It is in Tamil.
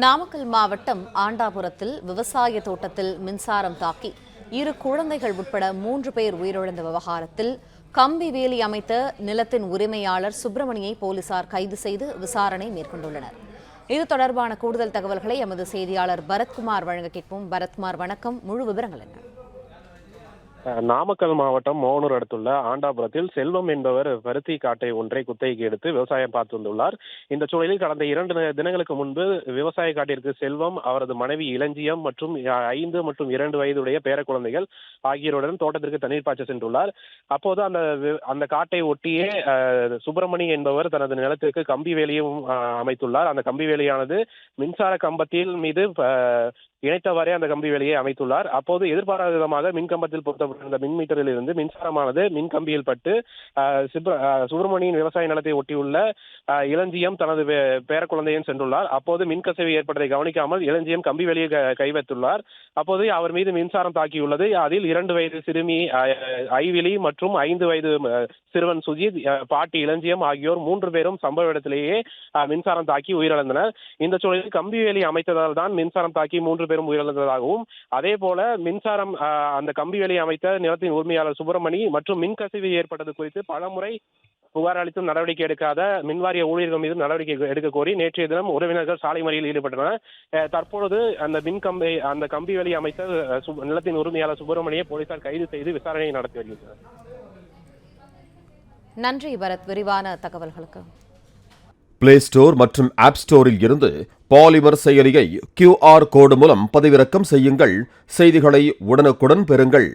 நாமக்கல் மாவட்டம் ஆண்டாபுரத்தில் விவசாய தோட்டத்தில் மின்சாரம் தாக்கி 2 குழந்தைகள் உட்பட 3 பேர் உயிரிழந்த விவகாரத்தில் கம்பி வேலி அமைத்த நிலத்தின் உரிமையாளர் சுப்பிரமணியை போலீசார் கைது செய்து விசாரணை மேற்கொண்டுள்ளனர். இது தொடர்பான கூடுதல் தகவல்களை எமது செய்தியாளர் பரத்குமார் வழங்க கேட்போம். பரத்குமார், வணக்கம். முழு விவரங்கள் என்ன? நாமக்கல் மாவட்டம் மோகனூர் அடுத்துள்ள ஆண்டாபுரத்தில் செல்வம் என்பவர் பருத்தி காட்டை ஒன்றை குத்தகைக்கு எடுத்து விவசாயம் பார்த்து வந்துள்ளார். இந்த சூழலில் கடந்த 2 தினங்களுக்கு முன்பு விவசாய காட்டிற்கு செல்வம், அவரது மனைவி இளஞ்சியம் மற்றும் 5 மற்றும் 2 வயதுடைய பேர குழந்தைகள் ஆகியோருடன் தோட்டத்திற்கு தண்ணீர் பாய்ச்ச சென்றுள்ளார். அப்போது அந்த காட்டை ஒட்டியே சுப்பிரமணி என்பவர் தனது நிலத்திற்கு கம்பி வேலியும் அமைத்துள்ளார். அந்த கம்பி வேலியானது மின்சார கம்பத்தில் மீது இணைத்தவாறே அந்த கம்பி வேலியை அமைத்துள்ளார். அப்போது எதிர்பாராத விதமாக மின்கம்பத்தில் பொருத்தப்பட்டிருந்த மின் மீட்டரில் இருந்து மின்சாரமானது மின்கம்பியில் பட்டு சுப்பிரமணியின் விவசாய நிலத்தை ஒட்டியுள்ள இளஞ்சியம் தனது பேர குழந்தையும் சென்றுள்ளார். அப்போது மின்கசிவு ஏற்பட்டதை கவனிக்காமல் இளஞ்சியம் கம்பி வேலியை கை வைத்துள்ளார். அப்போது அவர் மீது மின்சாரம் தாக்கியுள்ளது. அதில் 2 வயது சிறுமி ஐவிலி மற்றும் 5 வயது சிறுவன் சுஜித், பாட்டி இளஞ்சியம் ஆகியோர் 3 பேரும் சம்பவ இடத்திலேயே மின்சாரம் தாக்கி உயிரிழந்தனர். இந்த சூழலில் கம்பி வேலி அமைத்ததால் தான் மின்சாரம் தாக்கி 3 பேரும் உயிரிழந்ததாகவும், அதே போல மின்சாரம் அந்த கம்பி வேலி அமைத்த நிலத்தின் உரிமையாளர் சுப்பிரமணி மற்றும் மின்கசிவு ஏற்பட்டது குறித்து பலமுறை புகார் அளித்தும் நடவடிக்கை எடுக்காத மின்வாரிய ஊழியர்கள் மீது நடவடிக்கை எடுக்க கோரி நேற்றைய தினம் உறவினர்கள் சாலை மறியலில் ஈடுபட்டனர். தற்பொழுது அந்த கம்பி வேலி அமைத்த நிலத்தின் உரிமையாளர் சுப்பிரமணியை போலீசார் கைது செய்து விசாரணை நடத்தி வருகின்றனர். நன்றி பரத், விரிவான தகவல்களுக்கு. பிளே ஸ்டோர் மற்றும் ஆப் ஸ்டோரில் இருந்து பாலிமர் செயலியை QR கோடு மூலம் பதிவிறக்கம் செய்யுங்கள். செய்திகளை உடனுக்குடன் பெறுங்கள்.